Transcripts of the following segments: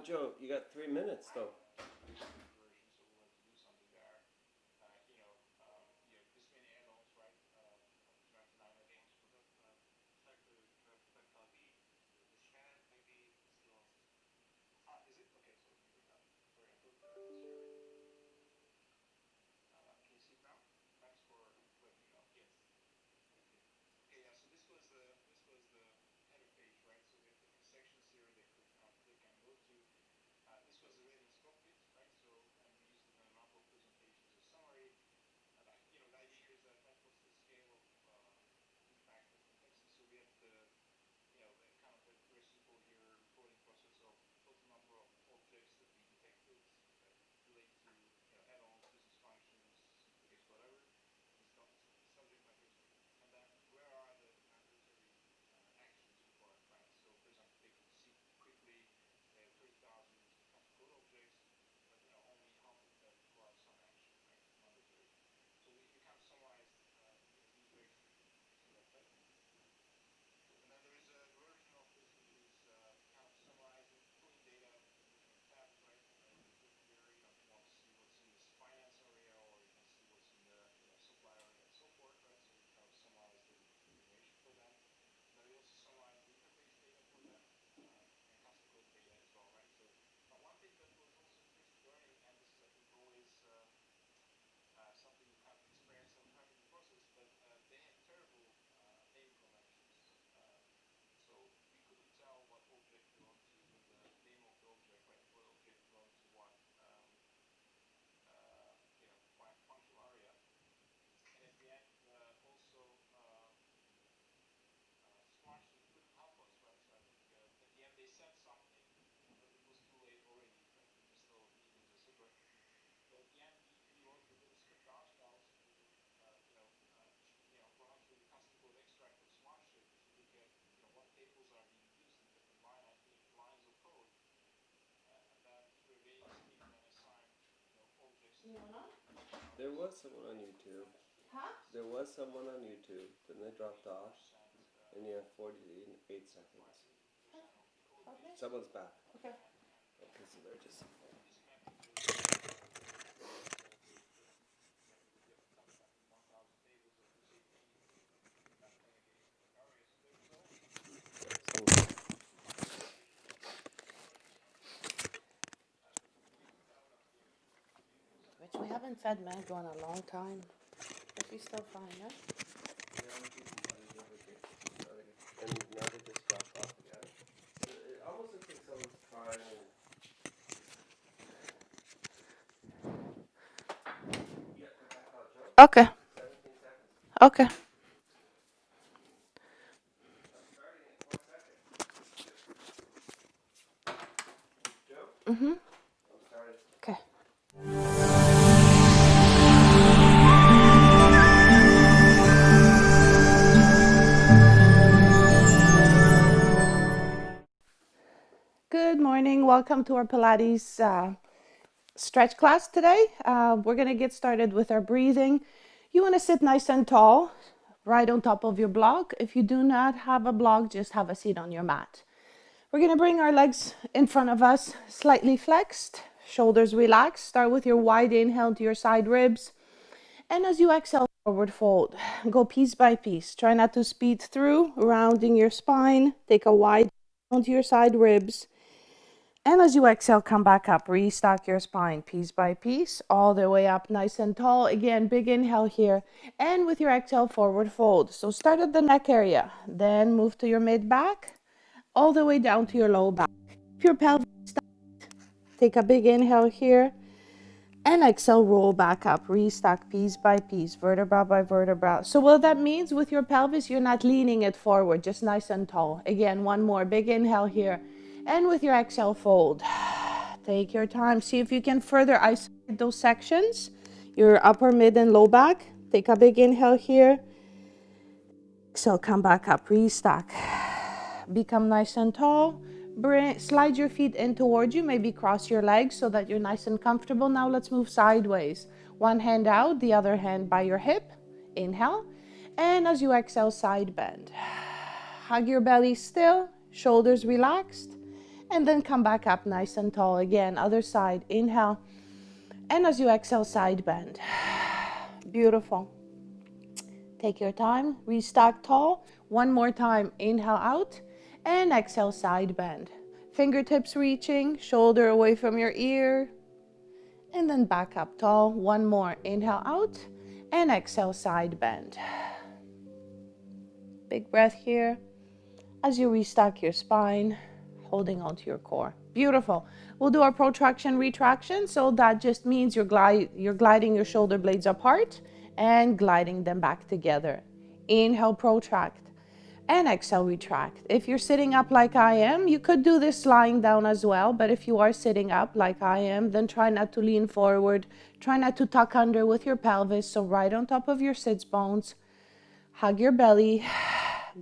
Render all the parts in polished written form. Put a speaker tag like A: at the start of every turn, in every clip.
A: Joe, you got 3 minutes though. There was someone on YouTube. Huh? There was someone on YouTube, then they dropped off, and you have 48 seconds. Okay. Someone's back. Okay. Okay, so they're just.
B: Which we haven't fed Mango in a long time, but he's still fine, huh?
A: And now they just dropped off again. It almost looks like someone's trying. Yeah, go back out, Joe.
B: Okay.
A: 17 seconds.
B: Okay.
A: Starting in 4 seconds. Joe?
B: Mm-hmm.
A: I'm starting.
B: Okay. Good morning. Welcome to our Pilates stretch class today. We're going to get started with our breathing. You want to sit nice and tall, right on top of your block. If you do not have a block, just have a seat on your mat. We're going to bring our legs in front of us, slightly flexed, shoulders relaxed. Start with your wide inhale to your side ribs. And as you exhale, forward fold. Go piece by piece. Try not to speed through, rounding your spine. Take a wide onto your side ribs. And as you exhale, come back up. Restock your spine piece by piece, all the way up nice and tall. Again, big inhale here. And with your exhale, forward fold. So start at the neck area. Then move to your mid-back, all the way down to your low back. If your pelvis stopped, take a big inhale here. And exhale, roll back up. Restock piece by piece, vertebra by vertebra. So what that means with your pelvis, you're not leaning it forward, just nice and tall. Again, one more big inhale here. And with your exhale, fold. Take your time. See if you can further isolate those sections. Your upper, mid, and low back. Take a big inhale here. Exhale, come back up. Restock. Become nice and tall. Slide your feet in towards you. Maybe cross your legs so that you're nice and comfortable. Now let's move sideways. One hand out, the other hand by your hip. Inhale. And as you exhale, side bend. Hug your belly still. Shoulders relaxed. And then come back up nice and tall again. Other side, inhale. And as you exhale, side bend. Beautiful. Take your time, restack tall. One more time, inhale out and exhale, side bend. Fingertips reaching, shoulder away from your ear. And then back up tall. One more, inhale out and exhale, side bend. Big breath here as you restack your spine, holding onto your core. Beautiful. We'll do our protraction, retraction. So that just means you're gliding your shoulder blades apart and gliding them back together. Inhale, protract, and exhale, retract. If you're sitting up like I am, you could do this lying down as well, but if you are sitting up like I am, then try not to lean forward. Try not to tuck under with your pelvis, so right on top of your sits bones. Hug your belly,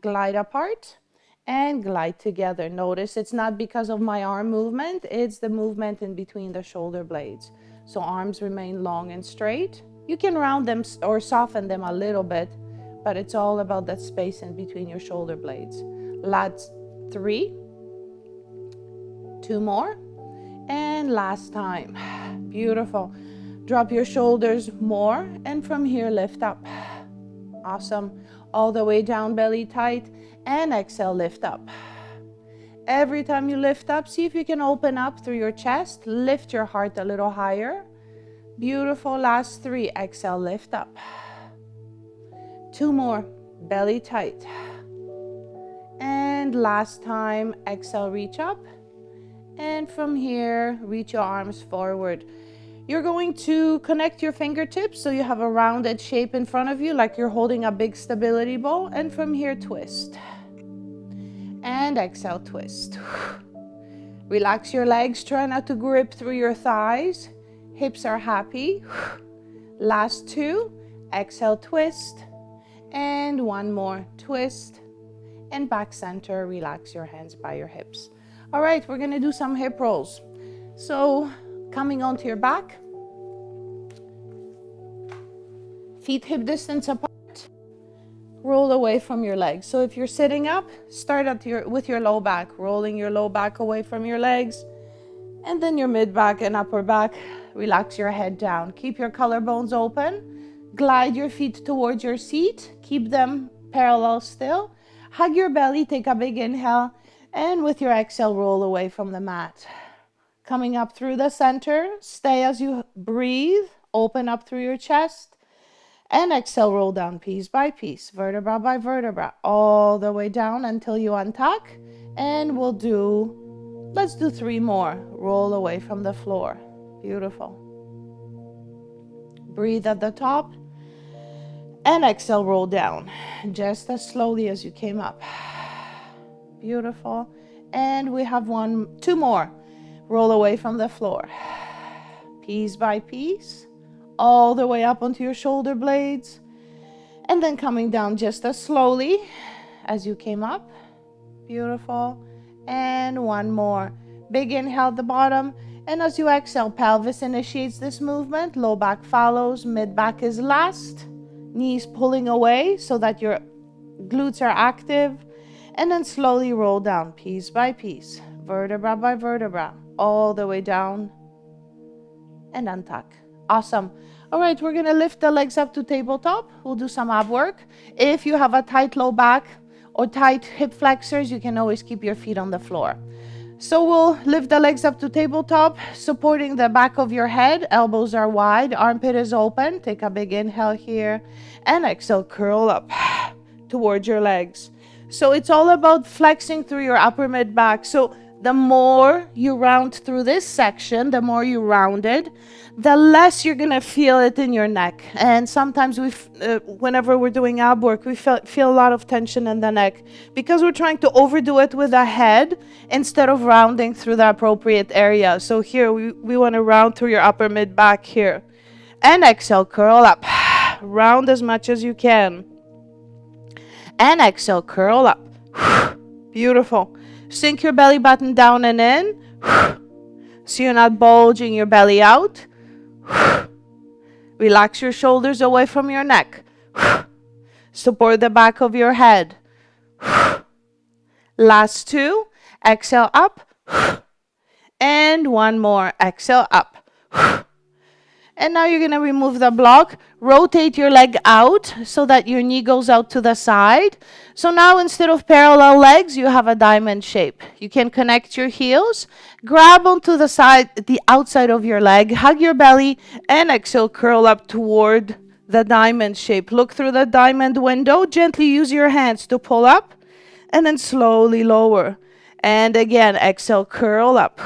B: glide apart, and glide together. Notice it's not because of my arm movement, it's the movement in between the shoulder blades. So arms remain long and straight. You can round them or soften them a little bit, but it's all about that space in between your shoulder blades. Last 3, 2 more, and last time. Beautiful. Drop your shoulders more, and from here lift up. Awesome. All the way down, belly tight, and exhale, lift up. Every time you lift up, see if you can open up through your chest. Lift your heart a little higher. Beautiful. Last 3. Exhale, lift up. 2 more. Belly tight. And last time, exhale, reach up. And from here, reach your arms forward. You're going to connect your fingertips so you have a rounded shape in front of you, like you're holding a big stability ball. And from here, twist. And exhale, twist. Relax your legs. Try not to grip through your thighs. Hips are happy. Last 2. Exhale, twist. And 1 more, twist. And back center. Relax your hands by your hips. All right, we're going to do some hip rolls. So coming onto your back. Feet hip distance apart. Roll away from your legs. So if you're sitting up, start with your low back, rolling your low back away from your legs, and then your mid back and upper back. Relax your head down. Keep your collarbones open. Glide your feet towards your seat. Keep them parallel still. Hug your belly. Take a big inhale, and with your exhale, roll away from the mat. Coming up through the center. Stay as you breathe. Open up through your chest. And exhale, roll down piece by piece, vertebra by vertebra, all the way down until you untuck. And let's do 3 more. Roll away from the floor. Beautiful. Breathe at the top. And exhale, roll down, just as slowly as you came up. Beautiful. And we have 2 more. Roll away from the floor. Piece by piece. All the way up onto your shoulder blades, and then coming down just as slowly as you came up. Beautiful. And 1 more. Big inhale at the bottom, and as you exhale, pelvis initiates this movement. Low back follows. Mid back is last. Knees pulling away so that your glutes are active, and then slowly roll down piece by piece, vertebra by vertebra, all the way down and untuck. Awesome. All right, we're going to lift the legs up to tabletop. We'll do some ab work. If you have a tight low back or tight hip flexors, you can always keep your feet on the floor. So we'll lift the legs up to tabletop, supporting the back of your head. Elbows are wide, armpit is open. Take a big inhale here, and exhale, curl up towards your legs. So it's all about flexing through your upper mid back. So the more you round through this section, the more you rounded, the less you're going to feel it in your neck. And sometimes whenever we're doing ab work, we feel a lot of tension in the neck because we're trying to overdo it with the head instead of rounding through the appropriate area. So here we want to round through your upper mid back here. And exhale, curl up. Round as much as you can. And exhale, curl up. Beautiful. Sink your belly button down and in. So you're not bulging your belly out. Relax your shoulders away from your neck. Support the back of your head. Last 2. Exhale up. And one more. Exhale, up. And now you're going to remove the block. Rotate your leg out so that your knee goes out to the side. So now instead of parallel legs, you have a diamond shape. You can connect your heels, grab onto the side, the outside of your leg, hug your belly, and exhale, curl up toward the diamond shape. Look through the diamond window. Gently use your hands to pull up, and then slowly lower. And again, exhale, curl up.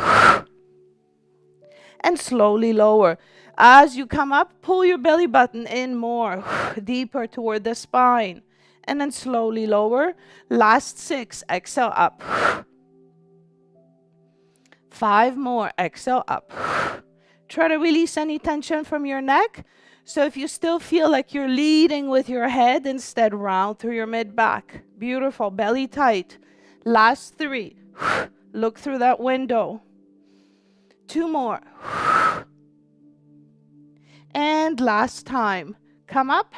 B: And slowly lower. As you come up, pull your belly button in more, deeper toward the spine. And then slowly lower. Last 6, exhale up. 5 more, exhale up. Try to release any tension from your neck. So if you still feel like you're leading with your head, instead round through your mid-back. Beautiful, belly tight. Last 3, look through that window. 2 more. And last time, come up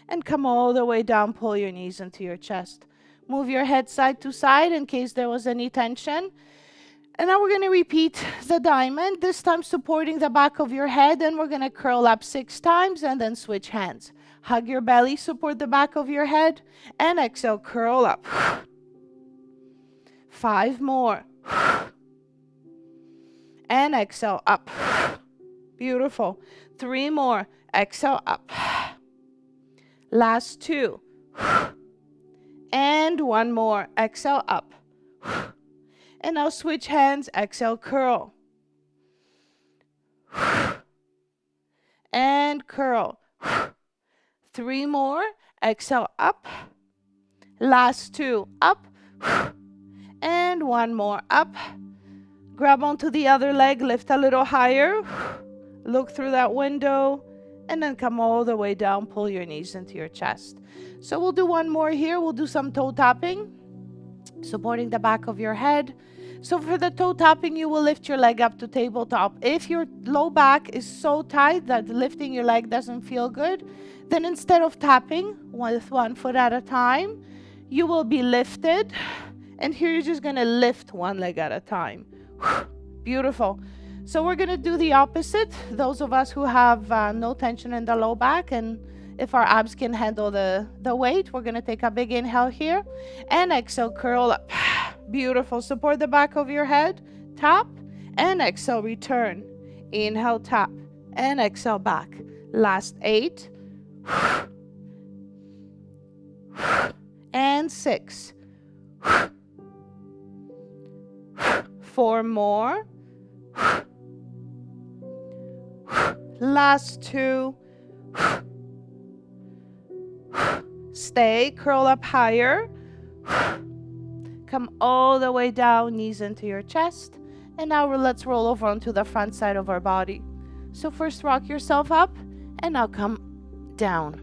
B: and come all the way down. Pull your knees into your chest. Move your head side to side in case there was any tension. And now we're going to repeat the diamond, this time supporting the back of your head. And we're going to curl up 6 times and then switch hands. Hug your belly, support the back of your head. And exhale, curl up. 5 more. And exhale, up. Beautiful. 3 more. Exhale, up. Last 2. And 1 more. Exhale, up. And now switch hands. Exhale, curl. And curl. 3 more. Exhale, up. Last 2. Up. And 1 more. Up. Grab onto the other leg. Lift a little higher. Look through that window. And then come all the way down. Pull your knees into your chest. So we'll do one more here. We'll do some toe tapping, supporting the back of your head. So for the toe tapping, you will lift your leg up to tabletop. If your low back is so tight that lifting your leg doesn't feel good, then instead of tapping with 1 foot at a time, you will be lifted. And here you're just going to lift 1 leg at a time. Beautiful. So we're going to do the opposite. Those of us who have no tension in the low back, and if our abs can handle the weight, we're going to take a big inhale here. And exhale, curl up. Beautiful. Support the back of your head. Tap. And exhale, return. Inhale, tap. And exhale, back. Last 8. And 6. 4 more. Last 2. Stay, curl up higher. Come all the way down, knees into your chest. And now let's roll over onto the front side of our body. So first rock yourself up and now come down.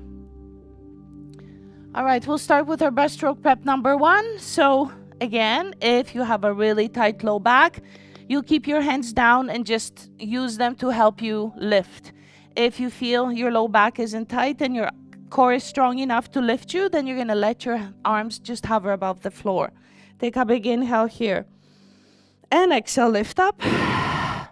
B: All right, we'll start with our breaststroke prep number 1. So again, if you have a really tight low back, you'll keep your hands down and just use them to help you lift. If you feel your low back isn't tight and your core is strong enough to lift you, then you're going to let your arms just hover above the floor. Take a big inhale here. And exhale, lift up.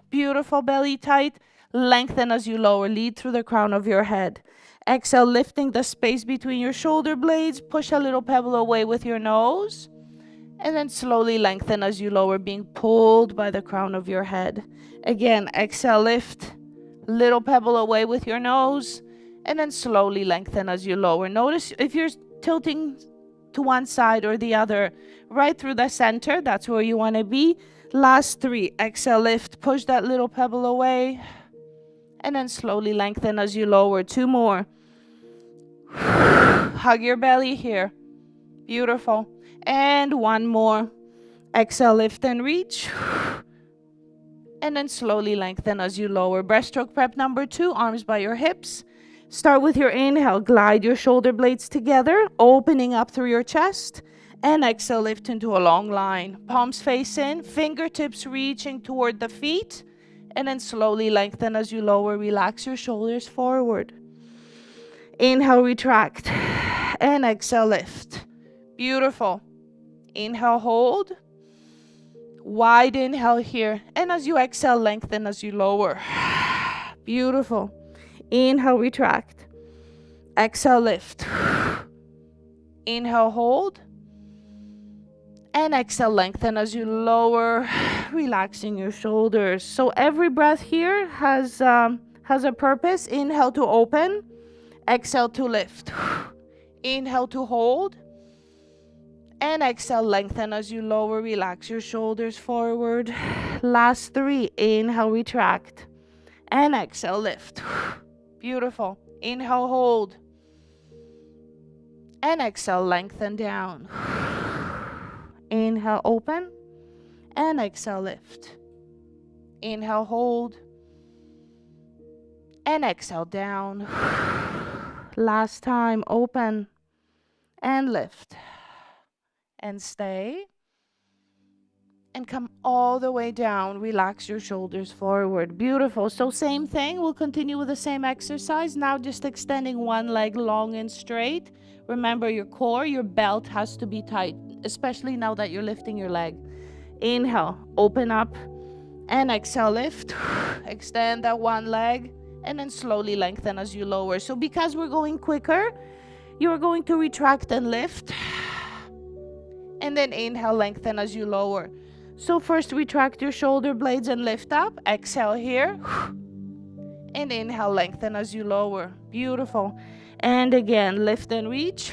B: Beautiful, belly tight. Lengthen as you lower. Lead through the crown of your head. Exhale, lifting the space between your shoulder blades. Push a little pebble away with your nose. And then slowly lengthen as you lower, being pulled by the crown of your head. Again, exhale, lift. Little pebble away with your nose. And then slowly lengthen as you lower. Notice if you're tilting to one side or the other, right through the center, that's where you want to be. Last 3, exhale, lift, push that little pebble away, and then slowly lengthen as you lower. 2 more. Hug your belly here. Beautiful. And 1 more. Exhale, lift and reach. And then slowly lengthen as you lower. Breaststroke prep number 2, arms by your hips. Start with your inhale. Glide your shoulder blades together, opening up through your chest. And exhale, lift into a long line. Palms face in, fingertips reaching toward the feet. And then slowly lengthen as you lower. Relax your shoulders forward. Inhale, retract. And exhale, lift. Beautiful. Inhale, hold. Wide inhale here. And as you exhale, lengthen as you lower. Beautiful. Inhale, retract. Exhale, lift. Inhale, hold. And exhale, lengthen as you lower, relaxing your shoulders. So every breath here has a purpose. Inhale to open. Exhale to lift. Inhale to hold. And exhale, lengthen as you lower, relax your shoulders forward. Last 3. Inhale, retract. And exhale, lift. Beautiful. Inhale, hold. And exhale, lengthen down. Inhale, open. And exhale, lift. Inhale, hold. And exhale, down. Last time, open. And lift. And stay. And come all the way down. Relax your shoulders forward. Beautiful. So same thing. We'll continue with the same exercise. Now just extending one leg long and straight. Remember your core, your belt has to be tight, especially now that you're lifting your leg. Inhale, open up. And exhale, lift. Extend that one leg. And then slowly lengthen as you lower. So because we're going quicker, you're going to retract and lift. And then inhale, lengthen as you lower. So first retract your shoulder blades and lift up. Exhale here. And inhale, lengthen as you lower. Beautiful. And again, lift and reach.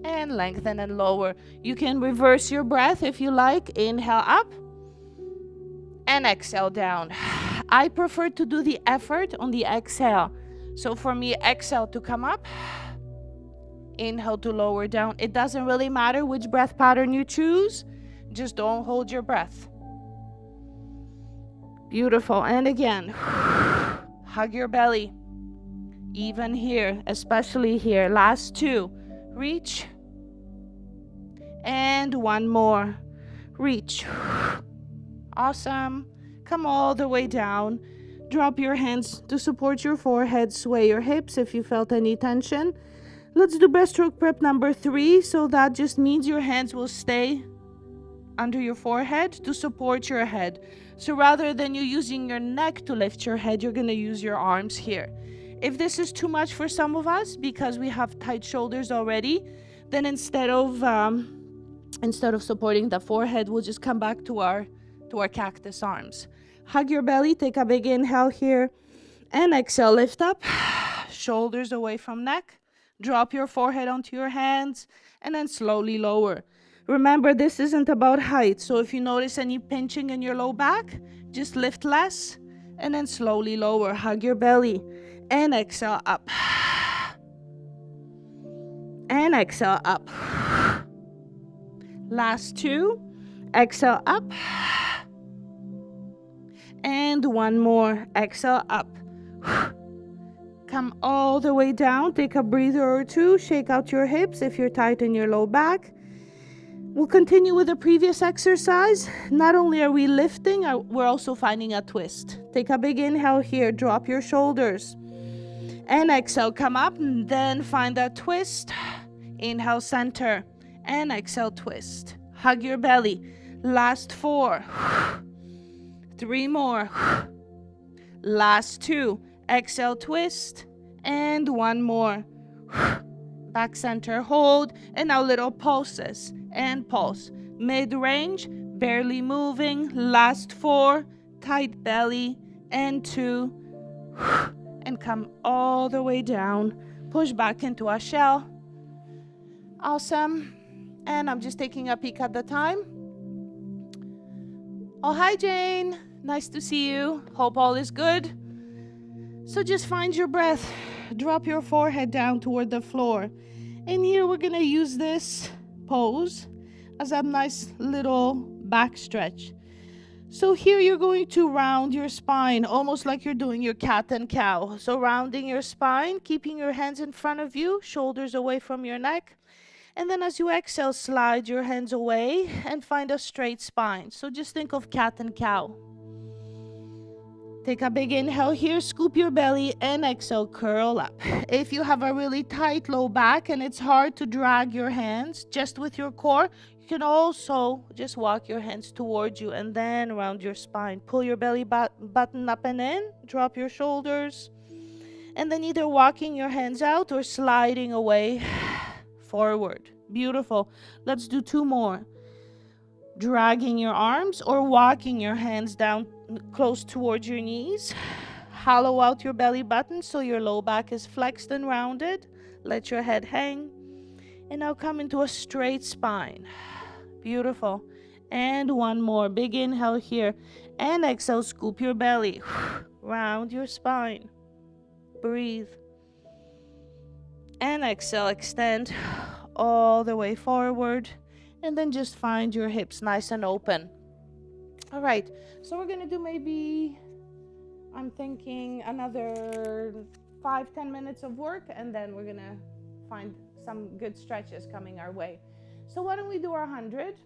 B: And lengthen and lower. You can reverse your breath if you like. Inhale up. And exhale down. I prefer to do the effort on the exhale. So for me, exhale to come up. Inhale to lower down. It doesn't really matter which breath pattern you choose. Just don't hold your breath. Beautiful. And again, hug your belly. Even here, especially here. Last 2. Reach. And one more. Reach. Awesome. Come all the way down. Drop your hands to support your forehead. Sway your hips if you felt any tension. Let's do breaststroke prep number 3. So that just means your hands will stay under your forehead to support your head. So rather than you using your neck to lift your head, you're going to use your arms here. If this is too much for some of us because we have tight shoulders already, then instead of supporting the forehead, we'll just come back to our cactus arms. Hug your belly, take a big inhale here, and exhale, lift up, shoulders away from neck. Drop your forehead onto your hands, and then slowly lower. Remember, this isn't about height, so if you notice any pinching in your low back, just lift less, and then slowly lower. Hug your belly, and exhale up. And exhale up. Last 2. Exhale up. And one more. Exhale up. Come all the way down. Take a breather or 2. Shake out your hips if you're tight in your low back. We'll continue with the previous exercise. Not only are we lifting, we're also finding a twist. Take a big inhale here. Drop your shoulders. And exhale, come up. And then find that twist. Inhale, center. And exhale, twist. Hug your belly. Last 4. 3 more. Last 2. Exhale, twist. And one more. Back center, hold. And now little pulses. And pulse. Mid-range, barely moving. Last 4. Tight belly. And 2. And come all the way down. Push back into a shell. Awesome. And I'm just taking a peek at the time. Oh, hi, Jane. Nice to see you. Hope all is good. So just find your breath. Drop your forehead down toward the floor. And here we're going to use this pose as a nice little back stretch. So here you're going to round your spine, almost like you're doing your cat and cow. So rounding your spine, keeping your hands in front of you, shoulders away from your neck. And then as you exhale, slide your hands away and find a straight spine. So just think of cat and cow. Take a big inhale here, scoop your belly, and exhale, curl up. If you have a really tight low back and it's hard to drag your hands just with your core, you can also just walk your hands towards you and then around your spine. Pull your belly button up and in, drop your shoulders, and then either walking your hands out or sliding away forward. Beautiful. Let's do 2 more. Dragging your arms or walking your hands down close towards your knees. Hollow out your belly button so your low back is flexed and rounded. Let your head hang. And now come into a straight spine. Beautiful. And 1 more. Big inhale here. And exhale, scoop your belly. Round your spine. Breathe. And exhale, extend all the way forward. And then just find your hips nice and open. All right, so we're gonna do maybe, I'm thinking another 5-10 minutes of work, and then we're gonna find some good stretches coming our way. So why don't we do our 100,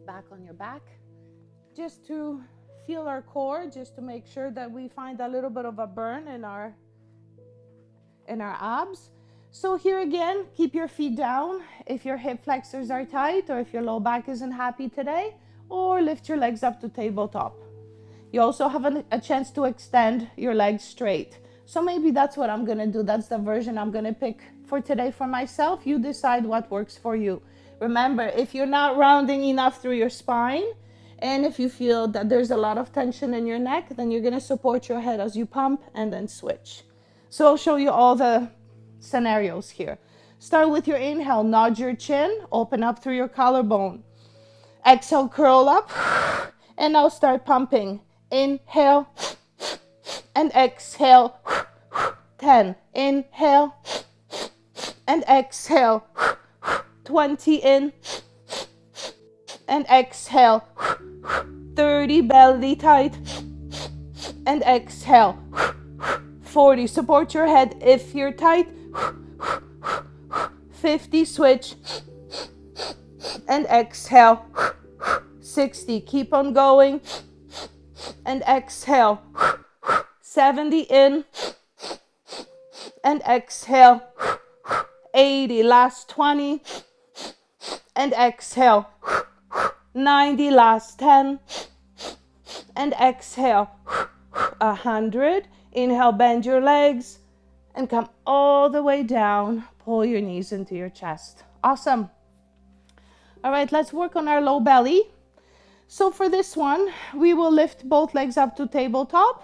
B: back on your back, just to feel our core, just to make sure that we find a little bit of a burn in our abs. So here again, keep your feet down if your hip flexors are tight or if your low back isn't happy today, or lift your legs up to tabletop. You also have a chance to extend your legs straight. So maybe that's what I'm gonna do. That's the version I'm gonna pick for today for myself. You decide what works for you. Remember, if you're not rounding enough through your spine, and if you feel that there's a lot of tension in your neck, then you're gonna support your head as you pump and then switch. So I'll show you all the scenarios here. Start with your inhale, nod your chin, open up through your collarbone. Exhale, curl up, and now start pumping. Inhale and exhale. 10. Inhale and exhale. 20 in and exhale. 30, belly tight, and exhale. 40, support your head if you're tight. 50, switch and exhale. 60, keep on going and exhale. 70, in and exhale. 80, last 20 and exhale. 90, last 10 and exhale. 100, inhale, bend your legs and come all the way down. Pull your knees into your chest. Awesome. All right, let's work on our low belly. So for this one, we will lift both legs up to tabletop,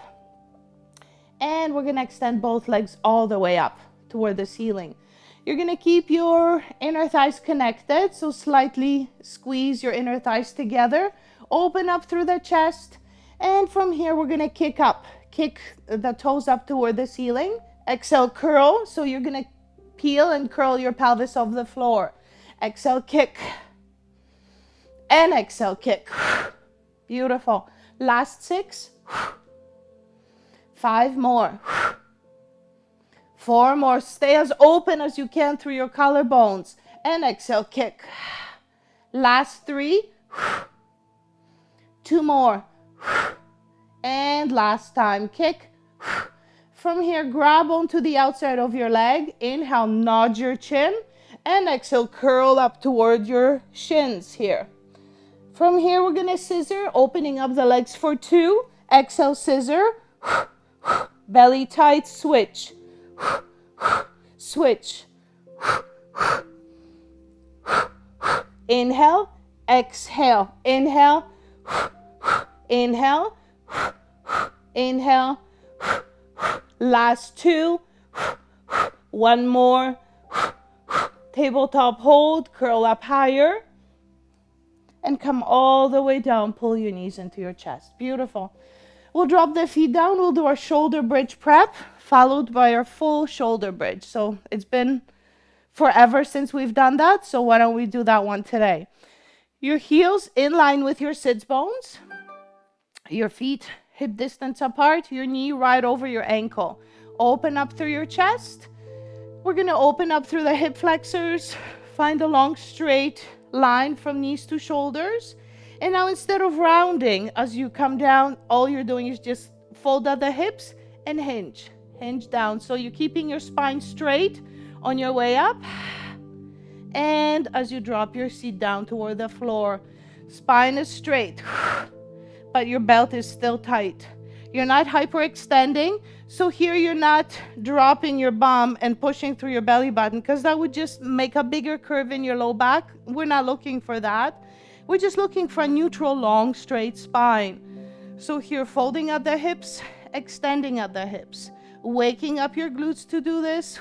B: and we're gonna extend both legs all the way up toward the ceiling. You're gonna keep your inner thighs connected, so slightly squeeze your inner thighs together, open up through the chest, and from here we're gonna kick up. Kick the toes up toward the ceiling. Exhale, curl. So you're gonna peel and curl your pelvis off the floor. Exhale, kick. And exhale, kick. Beautiful. Last 6. 5 more. 4 more. Stay as open as you can through your collarbones. And exhale, kick. Last 3. 2 more. And last time, kick. From here, grab onto the outside of your leg. Inhale, nod your chin. And exhale, curl up toward your shins here. From here, we're gonna scissor, opening up the legs for 2. Exhale, scissor. Belly tight, switch. Switch. Inhale, exhale. Inhale, inhale, inhale. Last 2. 1 more. Tabletop hold, curl up higher. And come all the way down. Pull your knees into your chest. Beautiful. We'll drop the feet down. We'll do our shoulder bridge prep, followed by our full shoulder bridge. So it's been forever since we've done that. So why don't we do that one today? Your heels in line with your sits bones. Your feet hip distance apart. Your knee right over your ankle. Open up through your chest. We're going to open up through the hip flexors. Find a long straight line from knees to shoulders. And now instead of rounding as you come down, all you're doing is just fold at the hips and hinge. Hinge down. So you're keeping your spine straight on your way up. And as you drop your seat down toward the floor, spine is straight, but your belt is still tight. You're not hyperextending, so here you're not dropping your bum and pushing through your belly button, because that would just make a bigger curve in your low back. We're not looking for that. We're just looking for a neutral, long, straight spine. So here, folding at the hips, extending at the hips, waking up your glutes to do this,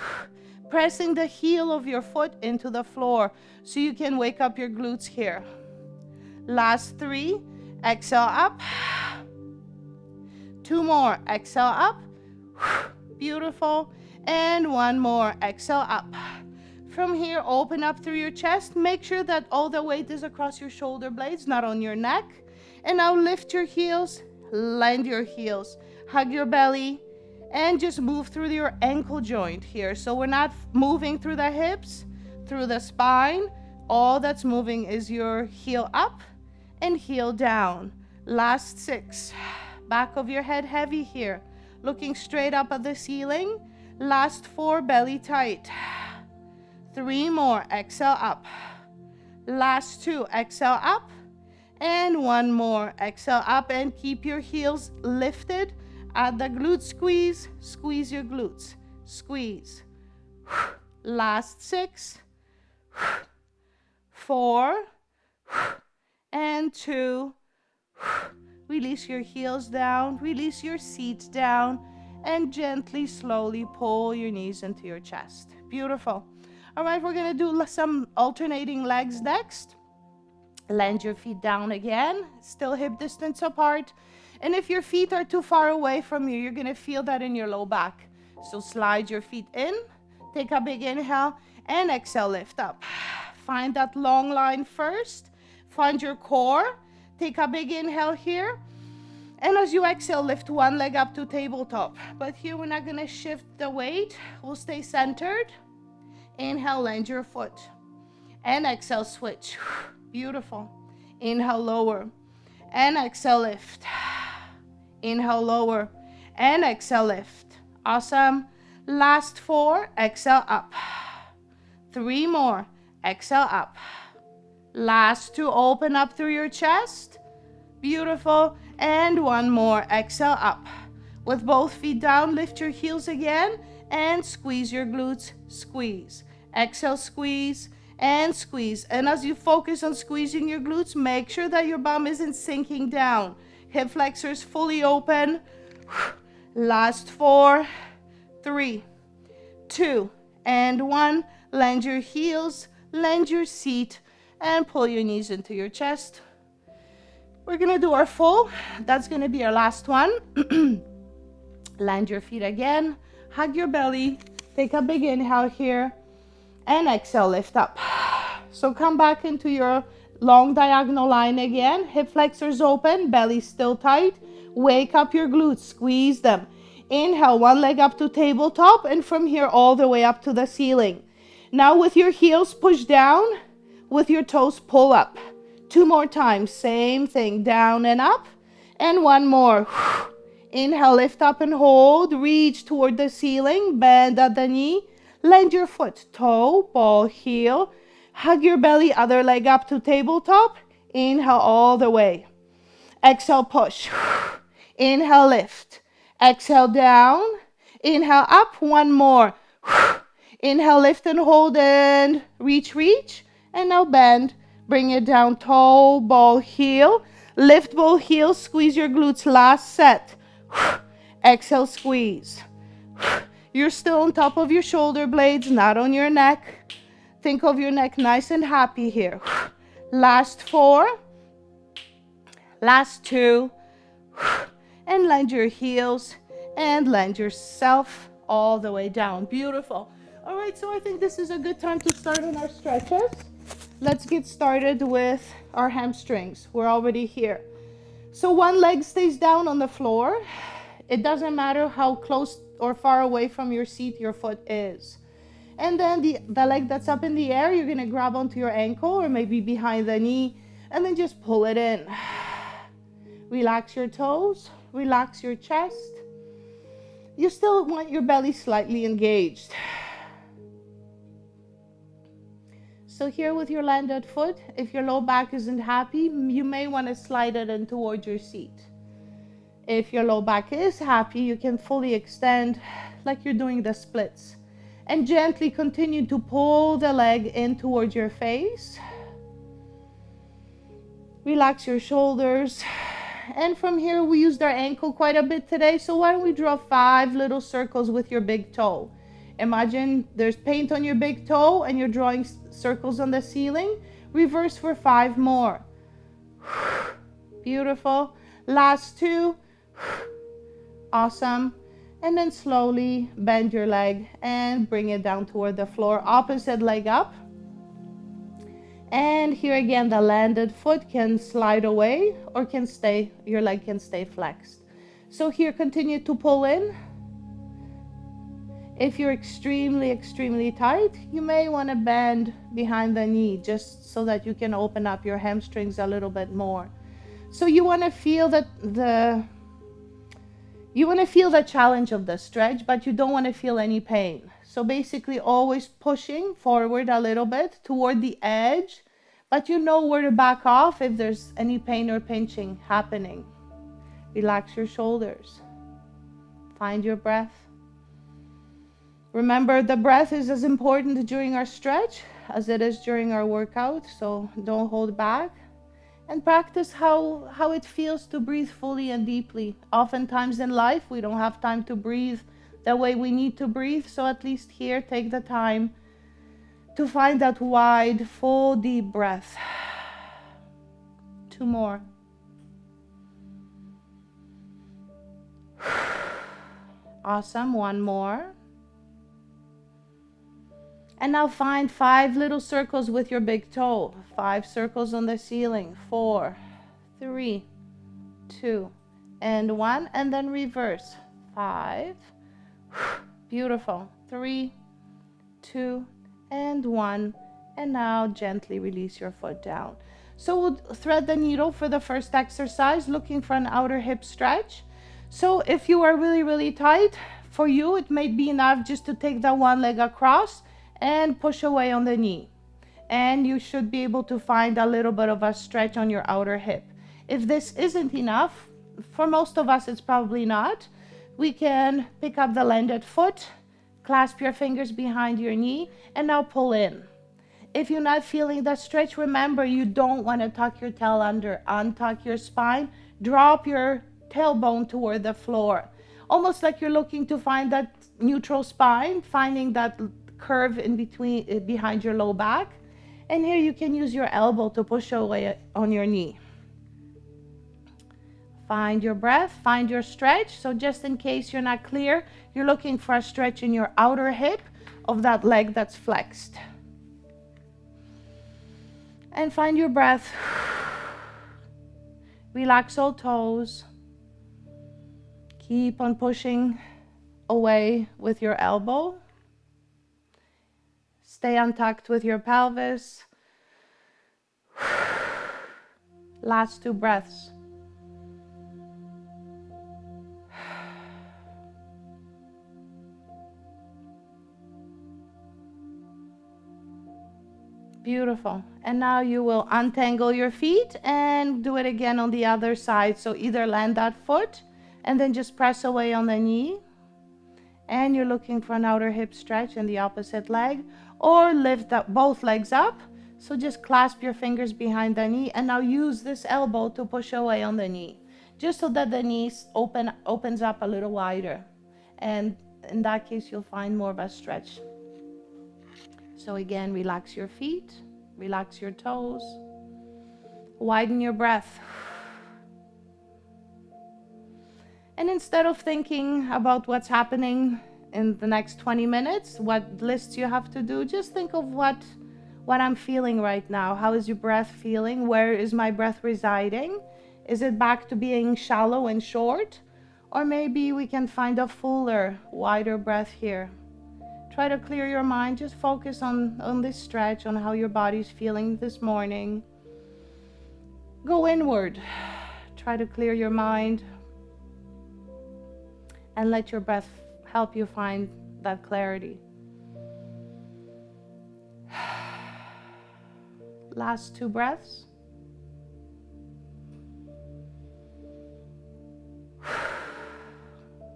B: pressing the heel of your foot into the floor so you can wake up your glutes here. Last 3, exhale up. 2 more, exhale up. Beautiful. And 1 more, exhale up. From here, open up through your chest. Make sure that all the weight is across your shoulder blades, not on your neck. And now lift your heels, land your heels, hug your belly, and just move through your ankle joint here. So we're not moving through the hips, through the spine. All that's moving is your heel up and heel down. Last 6. Back of your head heavy here, looking straight up at the ceiling. Last 4, belly tight. 3 more, exhale up. Last 2, exhale up. And 1 more, exhale up, and keep your heels lifted. At the glute squeeze, squeeze your glutes, squeeze. Last 6, 4, and 2. Release your heels down, release your seat down, and gently, slowly pull your knees into your chest. Beautiful. All right, we're going to do some alternating legs next. Land your feet down again, still hip distance apart. And if your feet are too far away from you, you're going to feel that in your low back. So slide your feet in, take a big inhale, and exhale, lift up. Find that long line first. Find your core. Take a big inhale here. And as you exhale, lift one leg up to tabletop. But here we're not going to shift the weight. We'll stay centered. Inhale, land your foot. And exhale, switch. Beautiful. Inhale, lower. And exhale, lift. Inhale, lower. And exhale, lift. Awesome. Last 4, exhale, up. 3 more. Exhale, up. Last 2, open up through your chest. Beautiful. And 1 more. Exhale, up. With both feet down, lift your heels again and squeeze your glutes. Squeeze. Exhale, squeeze and squeeze. And as you focus on squeezing your glutes, make sure that your bum isn't sinking down. Hip flexors fully open. Last 4, 3, 2, and 1. Land your heels, land your seat, and pull your knees into your chest. We're going to do our full. That's going to be our last one. Land your feet again. Hug your belly. Take a big inhale here. And exhale, lift up. So come back into your long diagonal line again. Hip flexors open, belly still tight. Wake up your glutes, squeeze them. Inhale, one leg up to tabletop, and from here all the way up to the ceiling. Now with your heels push down, with your toes pull up. 2 more times, same thing, down and up. And 1 more. Inhale, lift up and hold. Reach toward the ceiling, bend at the knee. Land your foot, toe, ball, heel. Hug your belly, other leg up to tabletop. Inhale all the way. Exhale, push. Inhale, lift. Exhale, down. Inhale, up. 1 more. Inhale, lift and hold and reach, reach. And now bend. Bring it down, toe, ball, heel. Lift both heels, squeeze your glutes. Last set. Exhale, squeeze. You're still on top of your shoulder blades, not on your neck. Think of your neck nice and happy here. Last 4. Last 2. And land your heels and land yourself all the way down. Beautiful. All right, so I think this is a good time to start on our stretches. Let's get started with our hamstrings. We're already here. So one leg stays down on the floor. It doesn't matter how close or far away from your seat your foot is. And then the leg that's up in the air, you're going to grab onto your ankle or maybe behind the knee and then just pull it in. Relax your toes. Relax your chest. You still want your belly slightly engaged. So here with your landed foot, if your low back isn't happy, you may want to slide it in towards your seat. If your low back is happy, you can fully extend like you're doing the splits. And gently continue to pull the leg in towards your face. Relax your shoulders. And from here, we used our ankle quite a bit today. So why don't we draw 5 little circles with your big toe? Imagine there's paint on your big toe and you're drawing circles on the ceiling. Reverse for 5 more. Beautiful. Last 2. Awesome. And then slowly bend your leg and bring it down toward the floor. Opposite leg up. And here again, the landed foot can slide away or can stay, your leg can stay flexed. So here, continue to pull in. If you're extremely, extremely tight, you may want to bend behind the knee just so that you can open up your hamstrings a little bit more. So you want to feel the challenge of the stretch, but you don't want to feel any pain. So basically always pushing forward a little bit toward the edge, but you know where to back off if there's any pain or pinching happening. Relax your shoulders. Find your breath. Remember, the breath is as important during our stretch as it is during our workout, so don't hold back. And practice how it feels to breathe fully and deeply. Oftentimes in life, we don't have time to breathe the way we need to breathe, so at least here, take the time to find that wide, full, deep breath. 2 more. Awesome, 1 more. And now find 5 little circles with your big toe. 5 circles on the ceiling. 4, 3, 2, and 1. And then reverse. 5. Beautiful. 3, 2, and 1. And now gently release your foot down. So we'll thread the needle for the first exercise, looking for an outer hip stretch. So if you are really, really tight, for you, it may be enough just to take that one leg across and push away on the knee. And you should be able to find a little bit of a stretch on your outer hip. If this isn't enough, for most of us it's probably not, we can pick up the landed foot, clasp your fingers behind your knee, and now pull in. If you're not feeling that stretch, remember you don't want to tuck your tail under. Untuck your spine, drop your tailbone toward the floor. Almost like you're looking to find that neutral spine, finding that curve in between, behind your low back. And here you can use your elbow to push away on your knee. Find your breath, find your stretch. So just in case you're not clear, you're looking for a stretch in your outer hip of that leg that's flexed. And find your breath. Relax all toes. Keep on pushing away with your elbow. Stay untucked with your pelvis. Last 2 breaths. Beautiful. And now you will untangle your feet and do it again on the other side. So either land that foot and then just press away on the knee. And you're looking for an outer hip stretch in the opposite leg, or lift up both legs up. So just clasp your fingers behind the knee and now use this elbow to push away on the knee, just so that the knee opens up a little wider. And in that case, you'll find more of a stretch. So again, relax your feet, relax your toes, widen your breath. And instead of thinking about what's happening in the next 20 minutes, what lists you have to do, just think of what I'm feeling right now. How is your breath feeling? Where is my breath residing? Is it back to being shallow and short? Or maybe we can find a fuller, wider breath here. Try to clear your mind. Just focus on this stretch, on how your body's feeling this morning. Go inward. Try to clear your mind. and let your breath help you find that clarity. Last 2 breaths.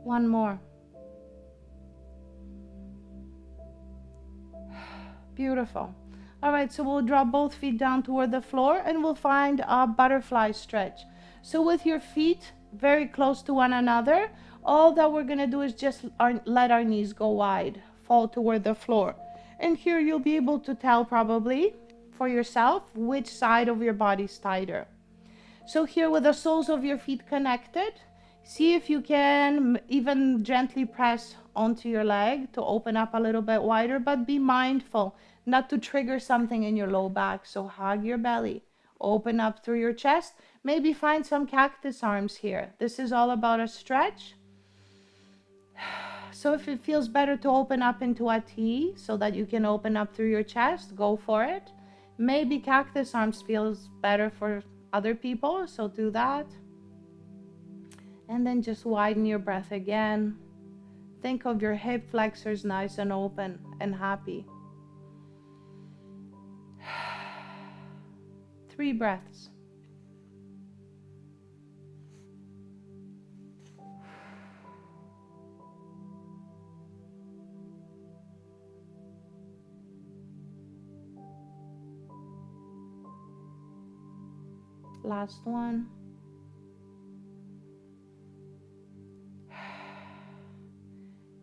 B: One more. Beautiful. All right, so we'll drop both feet down toward the floor and we'll find a butterfly stretch. So with your feet very close to one another, all that we're gonna do is just let our knees go wide, fall toward the floor. And here you'll be able to tell probably for yourself which side of your body's tighter. So here with the soles of your feet connected, see if you can even gently press onto your leg to open up a little bit wider, but be mindful not to trigger something in your low back. So hug your belly, open up through your chest, maybe find some cactus arms here. This is all about a stretch. So if it feels better to open up into a T so that you can open up through your chest, go for it. Maybe cactus arms feels better for other people, so do that. And then just widen your breath again. Think of your hip flexors nice and open and happy. 3 breaths. Last one.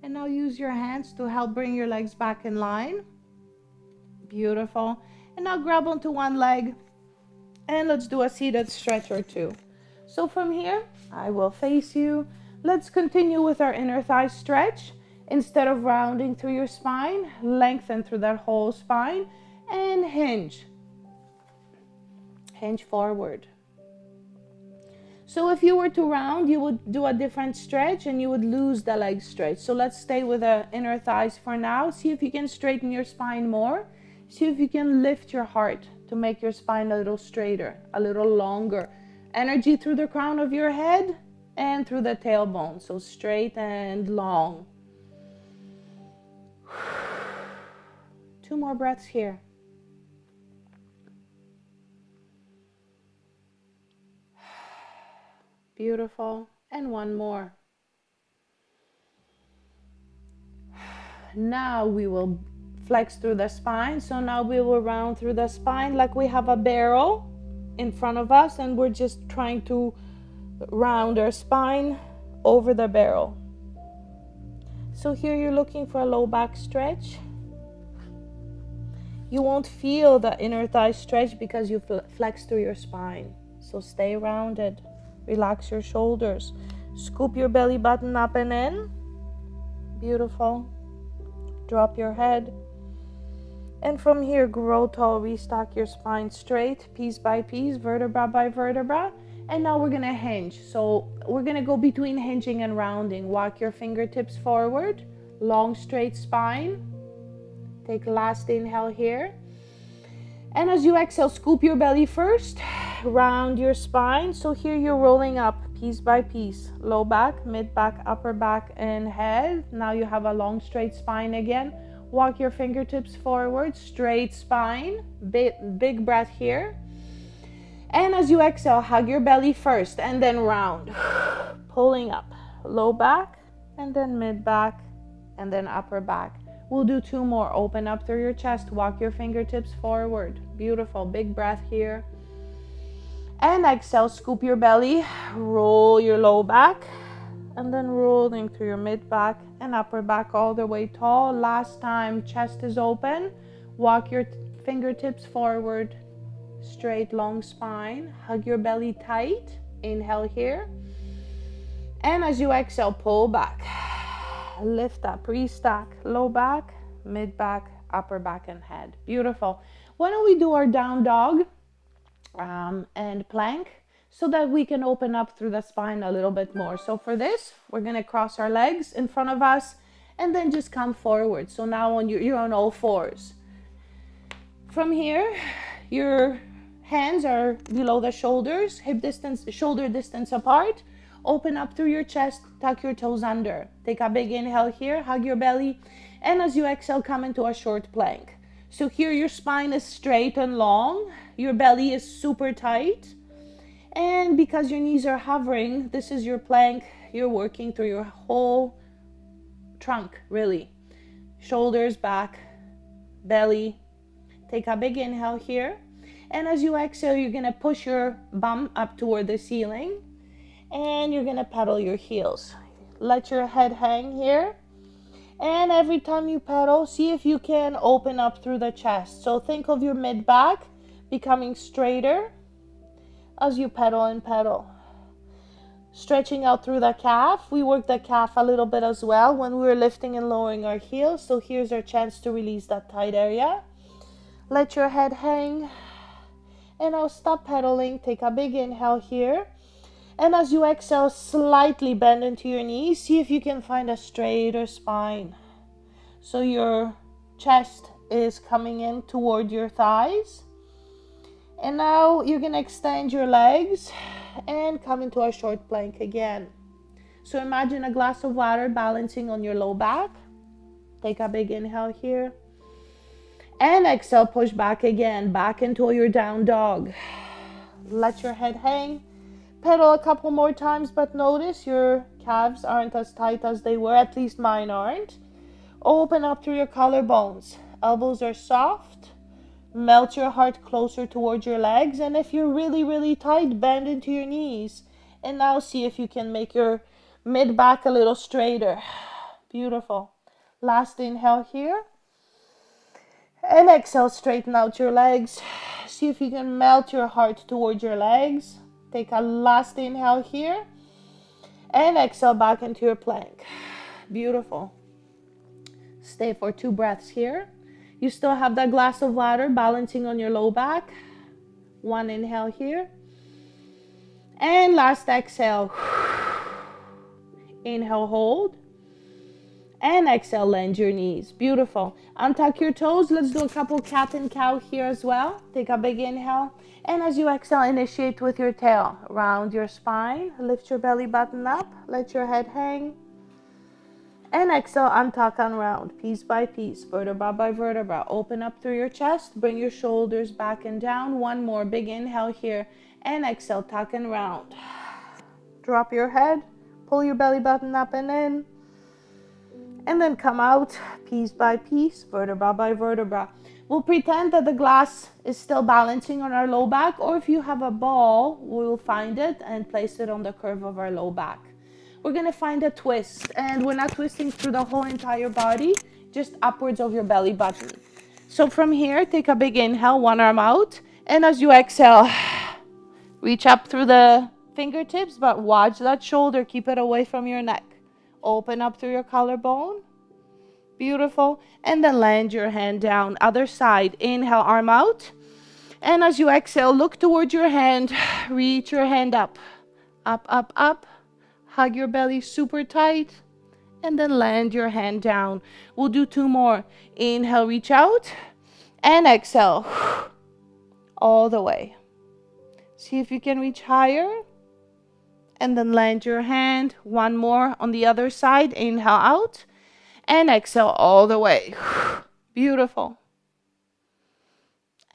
B: And now use your hands to help bring your legs back in line. Beautiful. And now grab onto one leg and let's do a seated stretch or 2. So from here, I will face you. Let's continue with our inner thigh stretch. Instead of rounding through your spine, lengthen through that whole spine and hinge. Hinge forward. So if you were to round, you would do a different stretch and you would lose the leg stretch. So let's stay with the inner thighs for now. See if you can straighten your spine more. See if you can lift your heart to make your spine a little straighter, a little longer. Energy through the crown of your head and through the tailbone. So straight and long. 2 more breaths here. Beautiful. And 1 more. Now we will flex through the spine. So now we will round through the spine like we have a barrel in front of us and we're just trying to round our spine over the barrel. So here you're looking for a low back stretch. You won't feel the inner thigh stretch because you flex through your spine. So stay rounded. Relax your shoulders. Scoop your belly button up and in. Beautiful. Drop your head. And from here, grow tall. Restock your spine straight, piece by piece, vertebra by vertebra. And now we're going to hinge. So we're going to go between hinging and rounding. Walk your fingertips forward. Long, straight spine. Take last inhale here. And as you exhale, scoop your belly first. Round your spine. So here you're rolling up piece by piece. Low back, mid back, upper back, and head. Now you have a long, straight spine again. Walk your fingertips forward. Straight spine. Big breath here. And as you exhale, hug your belly first and then round. Pulling up. Low back, and then mid back, and then upper back. We'll do 2 more. Open up through your chest. Walk your fingertips forward. Beautiful. Big breath here. And exhale. Scoop your belly. Roll your low back. And then rolling through your mid back and upper back all the way tall. Last time. Chest is open. Walk your fingertips forward. Straight long spine. Hug your belly tight. Inhale here. And as you exhale, pull back. Lift up, restack, low back, mid back, upper back, and head. Beautiful. Why don't we do our down dog and plank so that we can open up through the spine a little bit more. So for this, we're going to cross our legs in front of us and then just come forward. So now you're on all fours. From here, your hands are below the shoulders, hip distance, shoulder distance apart. Open up through your chest, tuck your toes under. Take a big inhale here, hug your belly. And as you exhale, come into a short plank. So here your spine is straight and long. Your belly is super tight. And because your knees are hovering, this is your plank. You're working through your whole trunk, really. Shoulders back, belly. Take a big inhale here. And as you exhale, you're going to push your bum up toward the ceiling. And you're going to pedal your heels. Let your head hang here. And every time you pedal, see if you can open up through the chest. So think of your mid-back becoming straighter as you pedal and pedal. Stretching out through the calf. We work the calf a little bit as well when we're lifting and lowering our heels. So here's our chance to release that tight area. Let your head hang. And I'll stop pedaling. Take a big inhale here. And as you exhale, slightly bend into your knees. See if you can find a straighter spine. So your chest is coming in toward your thighs. And now you're going to extend your legs and come into a short plank again. So imagine a glass of water balancing on your low back. Take a big inhale here. And exhale, push back again, back into your down dog. Let your head hang. Pedal a couple more times, but notice your calves aren't as tight as they were, at least mine aren't. Open up through your collarbones. Elbows are soft. Melt your heart closer towards your legs. And if you're really, really tight, bend into your knees. And now see if you can make your mid-back a little straighter. Beautiful. Last inhale here. And exhale, straighten out your legs. See if you can melt your heart towards your legs. Take a last inhale here. And exhale back into your plank. Beautiful. Stay for 2 breaths here. You still have that glass of water balancing on your low back. 1 inhale here. And last exhale. Inhale, hold. And exhale, bend your knees. Beautiful. Untuck your toes. Let's do a couple cat and cow here as well. Take a big inhale. And as you exhale, initiate with your tail. Round your spine. Lift your belly button up. Let your head hang. And exhale, untuck, unround. Piece by piece, vertebra by vertebra. Open up through your chest. Bring your shoulders back and down. 1 more big inhale here. And exhale, tuck and round. Drop your head. Pull your belly button up and in. And then come out piece by piece, vertebra by vertebra. We'll pretend that the glass is still balancing on our low back, or if you have a ball, we'll find it and place it on the curve of our low back. We're going to find a twist, and we're not twisting through the whole entire body, just upwards of your belly button. So from here, take a big inhale, 1 arm out, and as you exhale, reach up through the fingertips, but watch that shoulder, keep it away from your neck. Open up through your collarbone. Beautiful. And then land your hand down. Other side. Inhale, arm out. And as you exhale, look towards your hand. Reach your hand up. Up, up, up. Hug your belly super tight. And then land your hand down. We'll do 2 more. Inhale, reach out. And exhale. All the way. See if you can reach higher. And then land your hand. 1 more on the other side. Inhale out. And exhale all the way. Beautiful.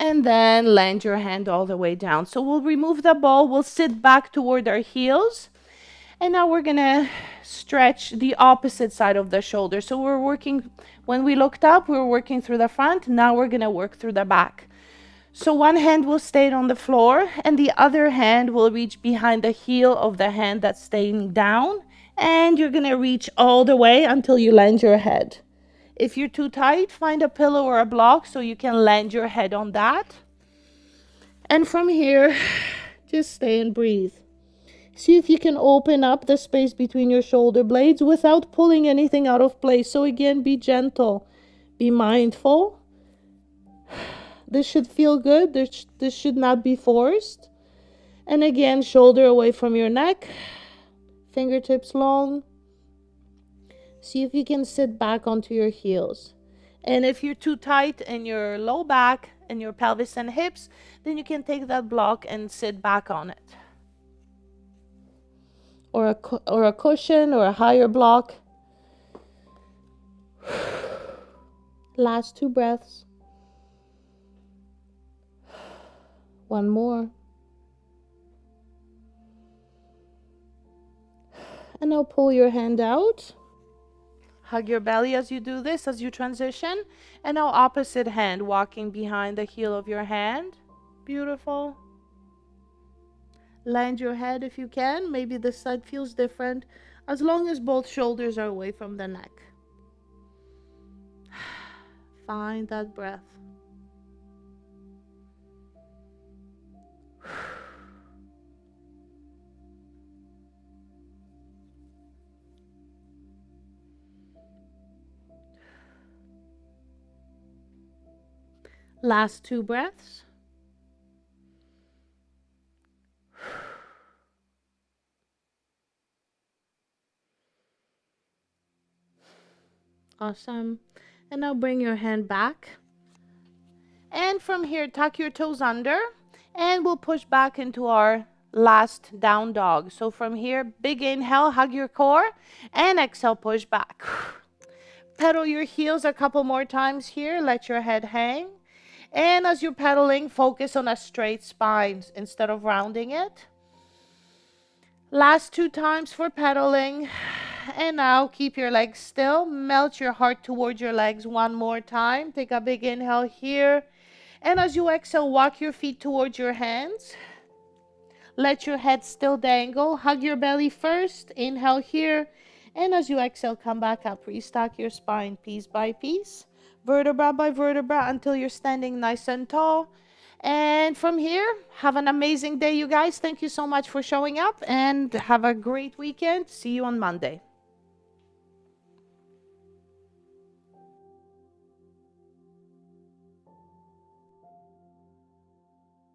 B: And then land your hand all the way down. So we'll remove the ball. We'll sit back toward our heels. And now we're going to stretch the opposite side of the shoulder. So we're working, when we looked up, we were working through the front. Now we're going to work through the back. So one hand will stay on the floor and the other hand will reach behind the heel of the hand that's staying down. And you're going to reach all the way until you land your head. If you're too tight, find a pillow or a block so you can land your head on that. And from here, just stay and breathe. See if you can open up the space between your shoulder blades without pulling anything out of place. So again, be gentle, be mindful. This should feel good. This should not be forced. And again, shoulder away from your neck. Fingertips long. See if you can sit back onto your heels. And if you're too tight in your low back and your pelvis and hips, then you can take that block and sit back on it. or a cushion or a higher block. Last 2 breaths. One more. And now pull your hand out. Hug your belly as you do this, as you transition. And now opposite hand, walking behind the heel of your hand. Beautiful. Land your head if you can. Maybe this side feels different, as long as both shoulders are away from the neck. Find that breath. Last 2 breaths. Awesome. And now bring your hand back. And from here, tuck your toes under. And we'll push back into our last down dog. So from here, big inhale, hug your core. And exhale, push back. Pedal your heels a couple more times here. Let your head hang. And as you're pedaling, focus on a straight spine instead of rounding it. Last 2 times for pedaling. And now keep your legs still. Melt your heart towards your legs one more time. Take a big inhale here. And as you exhale, walk your feet towards your hands. Let your head still dangle. Hug your belly first. Inhale here. And as you exhale, come back up. Restack your spine piece by piece, vertebra by vertebra, until you're standing nice and tall. And from here, have an amazing day, you guys. Thank you so much for showing up, and have a great weekend. See you on Monday.